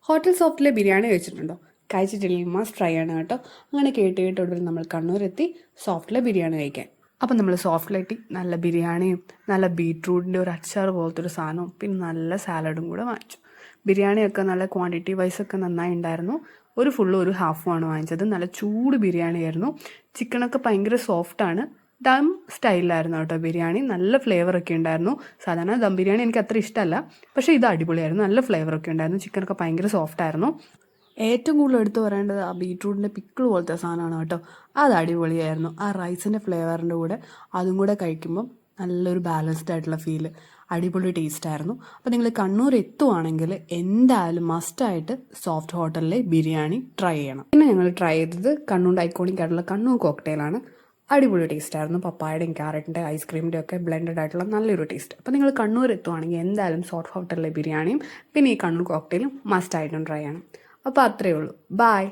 Hotel സോഫ്റ്റിലെ biryani കഴിച്ചിട്ടുണ്ടോ? കഴിച്ചിട്ടില്ലെങ്കിൽ must try ആണ് കേട്ടോ. അങ്ങനെ കേട്ട് ഒടുവിൽ നമ്മൾ കണ്ണൂരെത്തി സോഫ്റ്റിലെ ബിരിയാണി കഴിക്കാൻ. അപ്പം നമ്മൾ സോഫ്റ്റിലെത്തി നല്ല ബിരിയാണിയും നല്ല ബീട്രൂട്ടിൻ്റെ ഒരു അച്ചാർ പോലത്തെ ഒരു സാധനവും പിന്നെ നല്ല സാലഡും കൂടെ വാങ്ങിച്ചു. ബിരിയാണിയൊക്കെ നല്ല ക്വാണ്ടിറ്റി വൈസൊക്കെ നന്നായി ഉണ്ടായിരുന്നു. ഒരു ഫുള്ളും ഒരു ഹാഫുമാണ് വാങ്ങിച്ചത്. നല്ല ചൂട് ബിരിയാണി ആയിരുന്നു. ചിക്കനൊക്കെ ഭയങ്കര സോഫ്റ്റാണ്. ദം സ്റ്റൈലിലായിരുന്നു കേട്ടോ ബിരിയാണി. നല്ല ഫ്ലേവറൊക്കെ ഉണ്ടായിരുന്നു. സാധാരണ ദം ബിരിയാണി എനിക്ക് അത്ര ഇഷ്ടമല്ല, പക്ഷേ ഇത് അടിപൊളിയായിരുന്നു. നല്ല ഫ്ലേവറൊക്കെ ഉണ്ടായിരുന്നു. ചിക്കനൊക്കെ ഭയങ്കര സോഫ്റ്റായിരുന്നു. ഏറ്റവും കൂടുതൽ എടുത്തു പറയേണ്ടത് ആ ബീട്രൂട്ടിൻ്റെ പിക്കിൾ പോലത്തെ സാധനമാണ് കേട്ടോ. അത് അടിപൊളിയായിരുന്നു. ആ റൈസിൻ്റെ ഫ്ലേവറിൻ്റെ കൂടെ അതും കൂടെ കഴിക്കുമ്പം നല്ലൊരു ബാലൻസ്ഡ് ആയിട്ടുള്ള ഫീല്, അടിപൊളി ടേസ്റ്റായിരുന്നു. അപ്പോൾ നിങ്ങൾ കണ്ണൂർ എത്തുവാണെങ്കിൽ എന്തായാലും മസ്റ്റായിട്ട് സോഫ്റ്റ് ഹോട്ടലിലെ ബിരിയാണി ട്രൈ ചെയ്യണം. പിന്നെ ഞങ്ങൾ ട്രൈ ചെയ്തത് കണ്ണൂരിൻ്റെ ഐക്കോണിക് ആയിട്ടുള്ള കണ്ണൂർ കോക്ടെയിലാണ്. അടിപൊളി ടേസ്റ്റായിരുന്നു. പപ്പായയുടെയും ക്യാരറ്റിൻ്റെ ഐസ്ക്രീമിൻ്റെ ഒക്കെ ബ്ലെൻഡഡ് ആയിട്ടുള്ള നല്ലൊരു ടേസ്റ്റ്. അപ്പോൾ നിങ്ങൾ കണ്ണൂർ എത്തുവാണെങ്കിൽ എന്തായാലും സോഫ്റ്റ് ഹോട്ടലിലെ ബിരിയാണിയും പിന്നെ ഈ കണ്ണൂർ കോക്ടെയിലും മസ്റ്റായിട്ടും ട്രൈ ചെയ്യണം. അപ്പോൾ അത്രയേ ഉള്ളൂ. ബായ്.